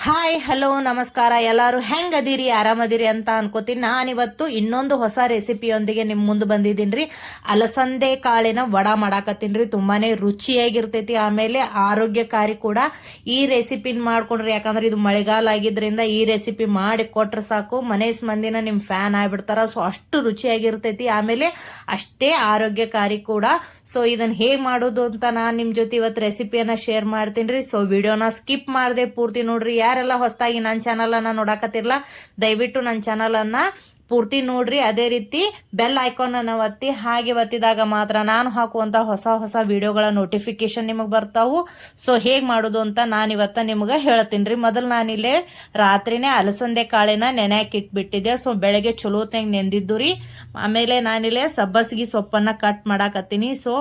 Hi hello ನಮಸ್ಕಾರ. ಎಲ್ಲರೂ ಹೆಂಗದಿರಿ, ಆರಾಮದಿರಿ ಅಂತ ಅನ್ಕೋತೀನಿ. ನಾನಿವತ್ತು ಇನ್ನೊಂದು ಹೊಸ ರೆಸಿಪಿಯೊಂದಿಗೆ ನಿಮ್ಮ ಮುಂದೆ ಬಂದಿದ್ದೀನಿ. ಅಲಸಂದೆ ಕಾಳಿನ ವಡ ಮಾಡಾಕತ್ತೀನಿ. ತುಂಬಾನೇ ರುಚಿಯಾಗಿರ್ತೈತಿ, ಆಮೇಲೆ ಆರೋಗ್ಯಕಾರಿ ಕೂಡ. ಈ ರೆಸಿಪಿನ ಮಾಡ್ಕೊಂಡ್ರಿ, ಯಾಕಂದ್ರೆ ಇದು ಮಳೆಗಾಲ ಆಗಿದ್ರಿಂದ ಈ ರೆಸಿಪಿ ಮಾಡಿ ಕೊಟ್ರೆ ಸಾಕು, ಮನೆ ಮಂದಿನ ನಿಮ್ಮ ಫ್ಯಾನ್ ಆಗ್ಬಿಡ್ತಾರ. ಸೊ ಅಷ್ಟು ರುಚಿಯಾಗಿರ್ತೈತಿ, ಆಮೇಲೆ ಅಷ್ಟೇ ಆರೋಗ್ಯಕಾರಿ ಕೂಡ. ಸೊ ಇದನ್ನ ಹೇಗೆ ಮಾಡೋದು ಅಂತ ನಾನು ನಿಮ್ಮ ಜೊತೆ ಇವತ್ತು ರೆಸಿಪಿಯನ್ನ ಶೇರ್ ಮಾಡ್ತೀನಿ. ಸೊ ವಿಡಿಯೋನ ಸ್ಕಿಪ್ ಮಾಡದೆ ಪೂರ್ತಿ ನೋಡ್ರಿ. ಯಾರೆಲ್ಲ ಹೊಸದಾಗಿ ನನ್ನ ಚಾನಲ್ ಅನ್ನ ನೋಡಾಕತ್ತಿರಲ್ಲ, ದಯವಿಟ್ಟು ನನ್ನ ಚಾನಲ್ ಅನ್ನ ಪೂರ್ತಿ ನೋಡ್ರಿ. ಅದೇ ರೀತಿ ಬೆಲ್ ಐಕಾನ್ ಅನ್ನ ಒತ್ತಿ. ಹಾಗೆ ಒತ್ತಿದಾಗ ಮಾತ್ರ ನಾನು ಹಾಕುವಂತ ಹೊಸ ಹೊಸ ವಿಡಿಯೋಗಳ ನೋಟಿಫಿಕೇಶನ್ ನಿಮಗೆ ಬರ್ತಾವು. ಸೊ ಹೇಗ್ ಮಾಡೋದು ಅಂತ ನಾನು ಇವತ್ತ ನಿಮ್ಗೆ ಹೇಳ್ತೀನಿ. ಮೊದಲು ನಾನಿಲ್ಲೇ ರಾತ್ರಿನೇ ಅಲಸಂದೆ ಕಾಳಿನ ನೆನೆಯಾಕ ಇಟ್ಬಿಟ್ಟಿದ್ದೆ. ಸೊ ಬೆಳಗ್ಗೆ ಚಲೋತ್ನಾಗ ನೆಂದಿದ್ದು ರೀ. ಆಮೇಲೆ ನಾನಿಲ್ಲೇ ಸಬ್ಬಸಿಗೆ ಸೊಪ್ಪನ್ನ ಕಟ್ ಮಾಡಾಕತ್ತೀನಿ. ಸೊ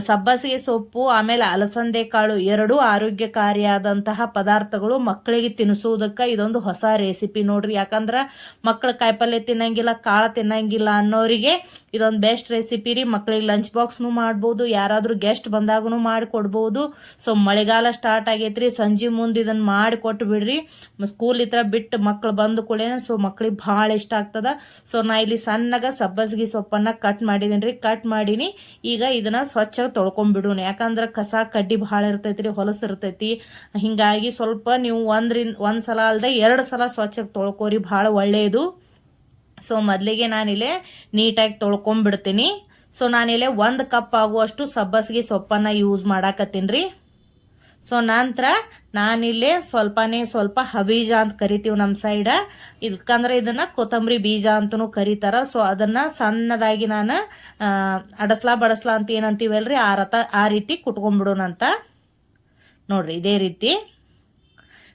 ಸಬ್ಬಸಿಗೆ ಸೊಪ್ಪು ಆಮೇಲೆ ಅಲಸಂದೆ ಕಾಳು ಎರಡೂ ಆರೋಗ್ಯಕಾರಿಯಾದಂತಹ ಪದಾರ್ಥಗಳು. ಮಕ್ಕಳಿಗೆ ತಿನ್ನಿಸುವುದಕ್ಕೆ ಇದೊಂದು ಹೊಸ ರೆಸಿಪಿ ನೋಡ್ರಿ. ಯಾಕಂದ್ರೆ ಮಕ್ಕಳು ಕಾಯಿಪಲ್ಯ ತಿನ್ನಂಗಿಲ್ಲ, ಕಾಳು ತಿನ್ನಂಗಿಲ್ಲ ಅನ್ನೋರಿಗೆ ಇದೊಂದು ಬೆಸ್ಟ್ ರೆಸಿಪಿ ರೀ. ಮಕ್ಕಳಿಗೆ ಲಂಚ್ ಬಾಕ್ಸ್ನು ಮಾಡ್ಬೋದು, ಯಾರಾದ್ರೂ ಗೆಸ್ಟ್ ಬಂದಾಗೂ ಮಾಡಿ ಕೊಡ್ಬೋದು. ಸೊ ಮಳೆಗಾಲ ಸ್ಟಾರ್ಟ್ ಆಗೈತ್ರಿ, ಸಂಜೆ ಮುಂದೆ ಇದನ್ನ ಮಾಡಿ ಕೊಟ್ಟು ಬಿಡ್ರಿ. ಸ್ಕೂಲ್ ಇತ್ರ ಬಿಟ್ಟು ಮಕ್ಕಳು ಬಂದು ಕೂಡ ಸೊ ಮಕ್ಳಿಗೆ ಭಾಳ ಇಷ್ಟ ಆಗ್ತದ. ಸೊ ನಾ ಇಲ್ಲಿ ಸಣ್ಣಗ ಸಬ್ಬಸಿಗೆ ಸೊಪ್ಪನ್ನ ಕಟ್ ಮಾಡಿದೀನಿ. ಕಟ್ ಮಾಡೀನಿ. ಈಗ ಇದನ್ನ ಸ್ವಚ್ಛ ತೊಳ್ಕೊಂಡ್ಬಿಡೋಣ. ಯಾಕಂದ್ರೆ ಕಸ ಕಡ್ಡಿ ಭಾಳ ಇರ್ತೈತ್ರಿ, ಹೊಲಸು ಇರ್ತೈತಿ. ಹಿಂಗಾಗಿ ಸ್ವಲ್ಪ ನೀವು ಒಂದ್ ಸಲ ಅಲ್ದೆ 2 ಸಲ ಸ್ವಚ್ಛ ತೊಳ್ಕೊರಿ, ಭಾಳ ಒಳ್ಳೆಯದು. ಸೊ ಮೊದಲಿಗೆ ನಾನಿಲ್ಲೇ ನೀಟಾಗಿ ತೊಳ್ಕೊಂಡ್ಬಿಡ್ತೀನಿ. ಸೊ ನಾನಿಲ್ಲೇ 1 ಕಪ್ ಆಗುವಷ್ಟು ಸಬ್ಬಸಿಗೆ ಸೊಪ್ಪನ್ನ ಯೂಸ್ ಮಾಡಾಕತ್ತೀನಿ. ಸೊ ನಂತರ ನಾನಿಲ್ಲೇ ಸ್ವಲ್ಪ ಹಬೀಜ ಅಂತ ಕರಿತೀವಿ ನಮ್ಮ ಸೈಡ. ಇದಕ್ಕಂದ್ರೆ ಇದನ್ನ ಕೊತ್ತಂಬರಿ ಬೀಜ ಅಂತನೂ ಕರೀತಾರ. ಸೊ ಅದನ್ನ ಸಣ್ಣದಾಗಿ ನಾನು ಬಡಸ್ಲಾ ಅಂತ ಏನಂತೀವಲ್ರಿ, ಆ ರೀತಿ ಕುಟ್ಕೊಂಡ್ಬಿಡೋಣಂತ ನೋಡ್ರಿ. ಇದೇ ರೀತಿ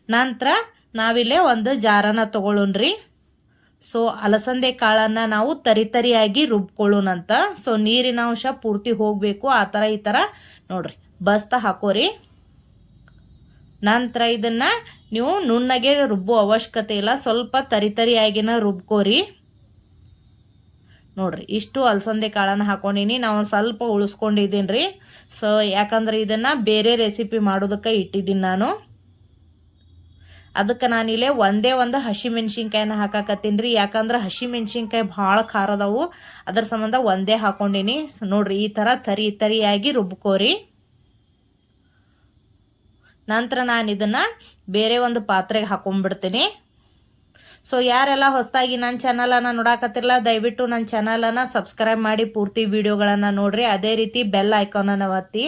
ನಂತರ ನಾವಿಲ್ಲೇ ಒಂದು ಜಾರನ ತಗೊಳ್ಳೋಣ್ರಿ. ಸೊ ಅಲಸಂದೆ ಕಾಳನ್ನ ನಾವು ತರಿಯಾಗಿ ರುಬ್ಕೊಳ್ಳೋಣಂತ. ಸೊ ನೀರಿನ ಅಂಶ ಪೂರ್ತಿ ಹೋಗ್ಬೇಕು, ಆ ಥರ ಈ ಥರ ನೋಡ್ರಿ ಬಸ್ತಾ ಹಾಕೋರಿ. ನಂತರ ಇದನ್ನ ನೀವು ನುಣ್ಣಗೆ ರುಬ್ಬೋ ಅವಶ್ಯಕತೆ ಇಲ್ಲ, ಸ್ವಲ್ಪ ತರಿಯಾಗಿನ ರುಬ್ಕೋರಿ. ನೋಡ್ರಿ ಇಷ್ಟು ಅಲಸಂದೆ ಕಾಳನ್ನ ಹಾಕೊಂಡಿನಿ. ನಾವು ಸ್ವಲ್ಪ ಉಳಿಸ್ಕೊಂಡಿದ್ದೀನಿ. ಸೊ ಯಾಕಂದ್ರೆ ಇದನ್ನ ಬೇರೆ ರೆಸಿಪಿ ಮಾಡೋದಕ್ಕೆ ಇಟ್ಟಿದ್ದೀನಿ ನಾನು. ಅದಕ್ಕೆ ನಾನಿಲ್ಲೇ ಒಂದೇ ಒಂದು ಹಸಿ ಮೆಣಸಿನ್ಕಾಯಿನ ಹಾಕಾಕತ್ತೀನಿ. ಯಾಕಂದ್ರೆ ಹಸಿ ಮೆಣಸಿನ್ಕಾಯಿ ಭಾಳ ಖಾರ ಅದಾವು, ಅದ್ರ ಸಂಬಂಧ ಒಂದೇ ಹಾಕೊಂಡಿನಿ. ನೋಡ್ರಿ ಈ ತರ ತರಿಯಾಗಿ ರುಬ್ಕೋರಿ. ನಂತರ ನಾನು ಇದನ್ನ ಬೇರೆ ಒಂದು ಪಾತ್ರೆಗೆ ಹಾಕೊಂಡ್ಬಿಡ್ತೀನಿ. ಸೊ ಯಾರೆಲ್ಲ ಹೊಸದಾಗಿ ನನ್ನ ಚಾನಲ್ ಅನ್ನ ನೋಡಾಕತ್ತಿರಲ್ಲ, ದಯವಿಟ್ಟು ನನ್ನ ಚಾನಲ್ ಅನ್ನ ಸಬ್ಸ್ಕ್ರೈಬ್ ಮಾಡಿ ಪೂರ್ತಿ ವಿಡಿಯೋಗಳನ್ನ ನೋಡ್ರಿ. ಅದೇ ರೀತಿ ಬೆಲ್ ಐಕಾನ್ ಅನ್ನ ಒತ್ತಿ.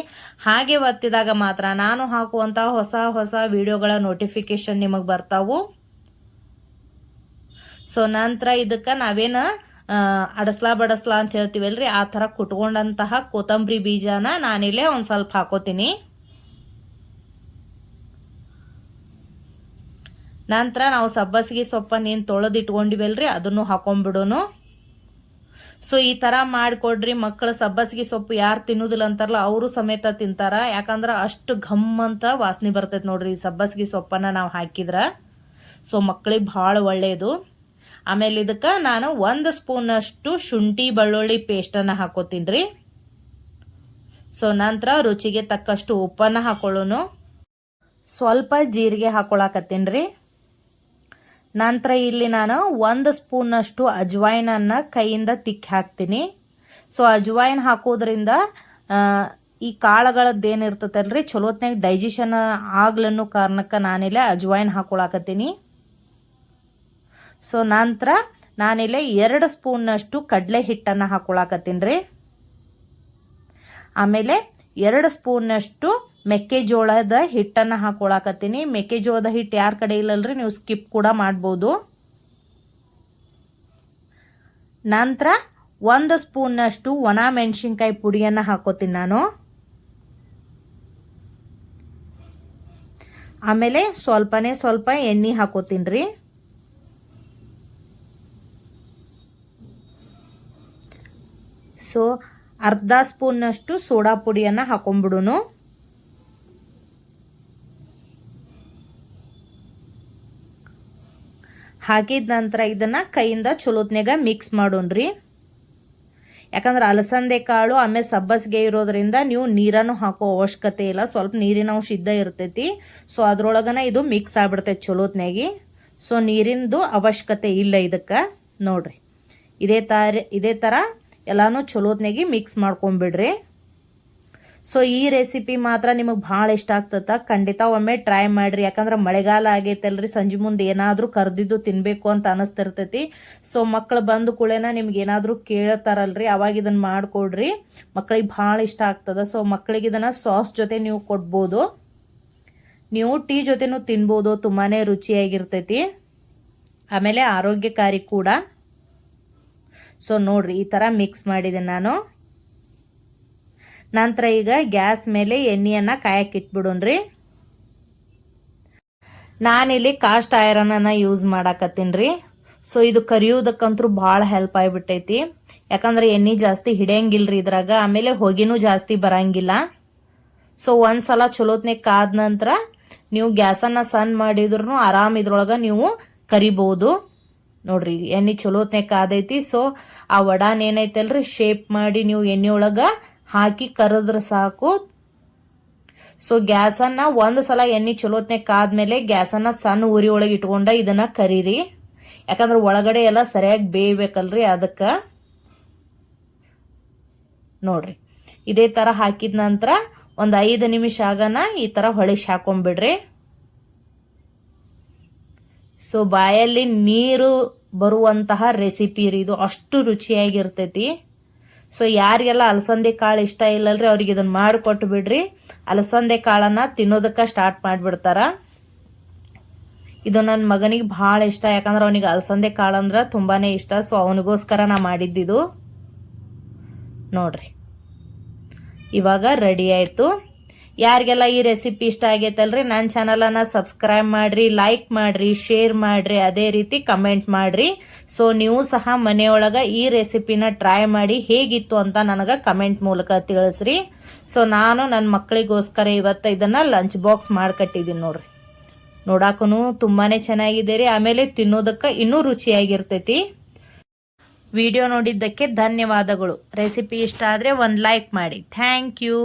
ಹಾಗೆ ಒತ್ತಿದಾಗ ಮಾತ್ರ ನಾನು ಹಾಕುವಂತ ಹೊಸ ಹೊಸ ವಿಡಿಯೋಗಳ ನೋಟಿಫಿಕೇಶನ್ ನಿಮಗೆ ಬರ್ತಾವು. ಸೊ ನಂತರ ಇದಕ್ಕ ನಾವೇನು ಬಡಸ್ಲಾ ಅಂತ ಹೇಳ್ತೀವಲ್ರಿ, ಆ ತರ ಕುಟ್ಕೊಂಡಂತಹ ಕೊತ್ತಂಬರಿ ಬೀಜನ ನಾನಿಲ್ಲೇ ಒಂದ್ ಸ್ವಲ್ಪ ಹಾಕೋತೀನಿ. ನಂತರ ನಾವು ಸಬ್ಬಸಿಗೆ ಸೊಪ್ಪನ್ನ ಏನು ತೊಳೆದಿಟ್ಕೊಂಡಿವಲ್ರಿ ಅದನ್ನು ಹಾಕೊಂಡ್ಬಿಡೋನು. ಸೊ ಈ ತರ ಮಾಡಿಕೊಡ್ರಿ. ಮಕ್ಕಳು ಸಬ್ಬಸಿಗೆ ಸೊಪ್ಪು ಯಾರು ತಿನ್ನೋದಿಲ್ಲ ಅಂತಾರಲ್ಲ, ಅವರು ಸಮೇತ ತಿಂತಾರ. ಯಾಕಂದ್ರೆ ಅಷ್ಟು ಘಮ್ ಅಂತ ವಾಸನೆ ಬರ್ತೈತೆ ನೋಡ್ರಿ ಈ ಸಬ್ಬಸಿಗೆ ಸೊಪ್ಪನ್ನ ನಾವು ಹಾಕಿದ್ರ. ಸೊ ಮಕ್ಕಳಿಗೆ ಭಾಳ ಒಳ್ಳೆಯದು. ಆಮೇಲೆ ಇದಕ್ಕೆ ನಾನು 1 ಸ್ಪೂನ್ ಅಷ್ಟು ಶುಂಠಿ ಬೆಳ್ಳುಳ್ಳಿ ಪೇಸ್ಟನ್ನು ಹಾಕೋತೀನಿ. ಸೊ ನಂತರ ರುಚಿಗೆ ತಕ್ಕಷ್ಟು ಉಪ್ಪನ್ನು ಹಾಕೊಳ್ಳೋನು. ಸ್ವಲ್ಪ ಜೀರಿಗೆ ಹಾಕೊಳಕತ್ತೀನಿ. ನಂತರ ಇಲ್ಲಿ ನಾನು 1 ಸ್ಪೂನ್ ಅಷ್ಟು ಅಜ್ವಾಯಿನನ್ನ ಕೈಯಿಂದ ತಿಕ್ಕಿ ಹಾಕ್ತೀನಿ. ಸೊ ಅಜ್ವಾಯಿನ್ ಹಾಕೋದ್ರಿಂದ ಈ ಕಾಳುಗಳದ್ದೇನಿರ್ತೈತಲ್ರಿ ಚಲೋತ್ನಾಗ ಡೈಜೆಷನ್ ಆಗ್ಲನ್ನೋ ಕಾರಣಕ್ಕೆ ನಾನಿಲ್ಲಿ ಅಜ್ವಾಯಿನ್ ಹಾಕೊಳಕತ್ತೀನಿ. ಸೊ ನಂತರ ನಾನಿಲ್ಲಿ 2 ಸ್ಪೂನ್ ಅಷ್ಟು ಕಡಲೆ ಹಿಟ್ಟನ್ನು ಹಾಕೊಳಕತ್ತೀನಿ. ಆಮೇಲೆ 2 ಸ್ಪೂನ್ ಅಷ್ಟು ಮೆಕ್ಕೆಜೋಳದ ಹಿಟ್ಟನ್ನು ಹಾಕೊಳಕತ್ತೀನಿ. ಮೆಕ್ಕೆಜೋಳದ ಹಿಟ್ಟು ಯಾರ ಕಡೆ ಇಲ್ಲಲ್ರಿ, ನೀವು ಸ್ಕಿಪ್ ಕೂಡ ಮಾಡ್ಬೋದು. ನಂತರ 1 ಸ್ಪೂನ್ ಅಷ್ಟು ಒಣ ಮೆಣಸಿನ್ಕಾಯಿ ಪುಡಿಯನ್ನು ಹಾಕೋತೀನಿ ನಾನು. ಆಮೇಲೆ ಸ್ವಲ್ಪ ಎಣ್ಣೆ ಹಾಕೋತೀನಿ. ಸೊ ಅರ್ಧ ಸ್ಪೂನ್ ಅಷ್ಟು ಸೋಡಾ ಪುಡಿಯನ್ನು ಹಾಕೊಂಡ್ಬಿಡುನು. ಹಾಕಿದ ನಂತರ ಇದನ್ನ ಕೈಯಿಂದ ಚಲೋತ್ನಾಗ ಮಿಕ್ಸ್ ಮಾಡೋಣ್ರಿ. ಯಾಕಂದ್ರೆ ಅಲಸಂದೆ ಕಾಳು ಆಮೇಲೆ ಸಬ್ಬಸಿಗೆ ಇರೋದ್ರಿಂದ ನೀವು ನೀರನ್ನು ಹಾಕೋ ಅವಶ್ಯಕತೆ ಇಲ್ಲ, ಸ್ವಲ್ಪ ನೀರಿನ ಅಂಶ ಇದ್ದ ಇರ್ತೈತಿ. ಸೊ ಅದ್ರೊಳಗನ ಇದು ಮಿಕ್ಸ್ ಆಗ್ಬಿಡ್ತೈತಿ ಚಲೋತ್ನಾಗಿ. ಸೊ ನೀರಿಂದು ಅವಶ್ಯಕತೆ ಇಲ್ಲ ಇದಕ್ಕೆ. ನೋಡ್ರಿ ಇದೇ ಥರ ಎಲ್ಲಾನು ಚಲೋತ್ನಾಗಿ ಮಿಕ್ಸ್ ಮಾಡ್ಕೊಂಬಿಡ್ರಿ. ಸೊ ಈ ರೆಸಿಪಿ ಮಾತ್ರ ನಿಮಗೆ ಭಾಳ ಇಷ್ಟ ಆಗ್ತದ, ಖಂಡಿತ ಒಮ್ಮೆ ಟ್ರೈ ಮಾಡ್ರಿ. ಯಾಕಂದ್ರೆ ಮಳೆಗಾಲ ಆಗೈತಲ್ರಿ, ಸಂಜೆ ಮುಂದೆ ಏನಾದರೂ ಕರ್ದಿದ್ದು ತಿನ್ಬೇಕು ಅಂತ ಅನಿಸ್ತಿರ್ತೈತಿ. ಸೊ ಮಕ್ಳು ಬಂದು ಕೂಡೇನ ನಿಮ್ಗೆ ಏನಾದರೂ ಕೇಳ್ತಾರಲ್ರಿ, ಅವಾಗ ಇದನ್ನ ಮಾಡ್ಕೊಡ್ರಿ, ಮಕ್ಳಿಗೆ ಭಾಳ ಇಷ್ಟ ಆಗ್ತದ. ಸೊ ಮಕ್ಳಿಗೆ ಇದನ್ನ ಸಾಸ್ ಜೊತೆ ನೀವು ಕೊಡ್ಬೋದು, ನೀವು ಟೀ ಜೊತೆನೂ ತಿನ್ಬೋದು, ತುಂಬಾನೇ ರುಚಿಯಾಗಿರ್ತೈತಿ, ಆಮೇಲೆ ಆರೋಗ್ಯಕಾರಿ ಕೂಡ. ಸೊ ನೋಡ್ರಿ ಈ ಥರ ಮಿಕ್ಸ್ ಮಾಡಿದೆ ನಾನು. ನಂತರ ಈಗ ಗ್ಯಾಸ್ ಮೇಲೆ ಎಣ್ಣೆಯನ್ನು ಕಾಯಕ್ಕೆ ಇಟ್ಬಿಡೋಣ್ರಿ. ನಾನಿಲ್ಲಿ ಕಾಸ್ಟ್ ಐರನನ್ನು ಯೂಸ್ ಮಾಡಾಕತ್ತೀನಿ ರೀ. ಸೊ ಇದು ಕರಿಯೋದಕ್ಕಂತೂ ಭಾಳ ಹೆಲ್ಪ್ ಆಗಿಬಿಟ್ಟೈತಿ, ಯಾಕಂದ್ರೆ ಎಣ್ಣೆ ಜಾಸ್ತಿ ಹಿಡಿಯಂಗಿಲ್ರಿ ಇದ್ರಾಗ, ಆಮೇಲೆ ಹೊಗೆನೂ ಜಾಸ್ತಿ ಬರಂಗಿಲ್ಲ. ಸೊ ಒಂದ್ಸಲ ಚಲೋತ್ನಾಗ ಕಾದ ನಂತರ ನೀವು ಗ್ಯಾಸನ್ನು ಸಣ್ಣ ಮಾಡಿದ್ರು ಆರಾಮ್ ಇದ್ರೊಳಗೆ ನೀವು ಕರಿಬಹುದು. ನೋಡ್ರಿ ಎಣ್ಣೆ ಚಲೋತ್ನಾಗ ಕಾದೈತಿ. ಸೊ ಆ ವಡಾನ್ ಏನೈತಲ್ರಿ ಶೇಪ್ ಮಾಡಿ ನೀವು ಎಣ್ಣೆ ಒಳಗೆ ಹಾಕಿ ಕರೆದ್ರೆ ಸಾಕು. ಸೊ ಗ್ಯಾಸನ್ನು ಒಂದು ಸಲ ಎಣ್ಣೆ ಚಲೋತ್ನಾಗ ಕಾದ್ಮೇಲೆ ಗ್ಯಾಸನ್ನು ಸಣ್ಣ ಉರಿ ಒಳಗೆ ಇಟ್ಕೊಂಡ ಇದನ್ನ ಕರೀರಿ, ಯಾಕಂದ್ರೆ ಒಳಗಡೆ ಎಲ್ಲ ಸರಿಯಾಗಿ ಬೇಯಬೇಕಲ್ರಿ ಅದಕ್ಕೆ. ನೋಡ್ರಿ ಇದೇ ಥರ ಹಾಕಿದ ನಂತರ ಒಂದು 5 ನಿಮಿಷ ಆಗನ ಈ ಥರ ಹೊಳಿಸಿ ಹಾಕೊಂಡ್ಬಿಡ್ರಿ. ಸೊ ಬಾಯಲ್ಲಿ ನೀರು ಬರುವಂತಹ ರೆಸಿಪಿ ರೀ ಇದು, ಅಷ್ಟು ರುಚಿಯಾಗಿರ್ತೈತಿ. ಸೊ ಯಾರಿಗೆಲ್ಲ ಅಲಸಂದೆ ಕಾಳು ಇಷ್ಟ ಇಲ್ಲಲ್ರಿ ಅವ್ರಿಗೆ ಇದನ್ನ ಮಾಡಿಕೊಟ್ಟು ಬಿಡ್ರಿ, ಅಲಸಂದೆ ಕಾಳನ್ನ ತಿನ್ನೋದಕ್ಕೆ ಸ್ಟಾರ್ಟ್ ಮಾಡಿಬಿಡ್ತಾರ. ಇದು ನನ್ನ ಮಗನಿಗೆ ಭಾಳ ಇಷ್ಟ, ಯಾಕಂದ್ರೆ ಅವನಿಗೆ ಅಲಸಂದೆ ಕಾಳು ಅಂದ್ರೆ ತುಂಬಾನೇ ಇಷ್ಟ. ಸೊ ಅವನಿಗೋಸ್ಕರ ನಾ ಮಾಡಿದ್ದಿದು. ನೋಡ್ರಿ ಇವಾಗ ರೆಡಿ ಆಯ್ತು. ಯಾರಿಗೆಲ್ಲ ಈ ರೆಸಿಪಿ ಇಷ್ಟ ಆಗೈತಲ್ರಿ ನನ್ನ ಚಾನಲನ್ನು ಸಬ್ಸ್ಕ್ರೈಬ್ ಮಾಡ್ರಿ, ಲೈಕ್ ಮಾಡ್ರಿ, ಶೇರ್ ಮಾಡ್ರಿ, ಅದೇ ರೀತಿ ಕಮೆಂಟ್ ಮಾಡ್ರಿ. ಸೊ ನೀವು ಸಹ ಮನೆಯೊಳಗೆ ಈ ರೆಸಿಪಿನ ಟ್ರೈ ಮಾಡಿ ಹೇಗಿತ್ತು ಅಂತ ನನಗೆ ಕಮೆಂಟ್ ಮೂಲಕ ತಿಳಿಸ್ರಿ. ಸೊ ನಾನು ನನ್ನ ಮಕ್ಕಳಿಗೋಸ್ಕರ ಇವತ್ತು ಇದನ್ನ ಲಂಚ್ ಬಾಕ್ಸ್ ಮಾಡ್ಕಟ್ಟಿದ್ದೀನಿ. ನೋಡ್ರಿ ನೋಡಾಕೂ ತುಂಬಾನೇ ಚೆನ್ನಾಗಿದೆ ರೀ, ಆಮೇಲೆ ತಿನ್ನೋದಕ್ಕೆ ಇನ್ನೂ ರುಚಿಯಾಗಿರ್ತೈತಿ. ವಿಡಿಯೋ ನೋಡಿದ್ದಕ್ಕೆ ಧನ್ಯವಾದಗಳು. ರೆಸಿಪಿ ಇಷ್ಟ ಆದರೆ ಒಂದು ಲೈಕ್ ಮಾಡಿ. Thank you.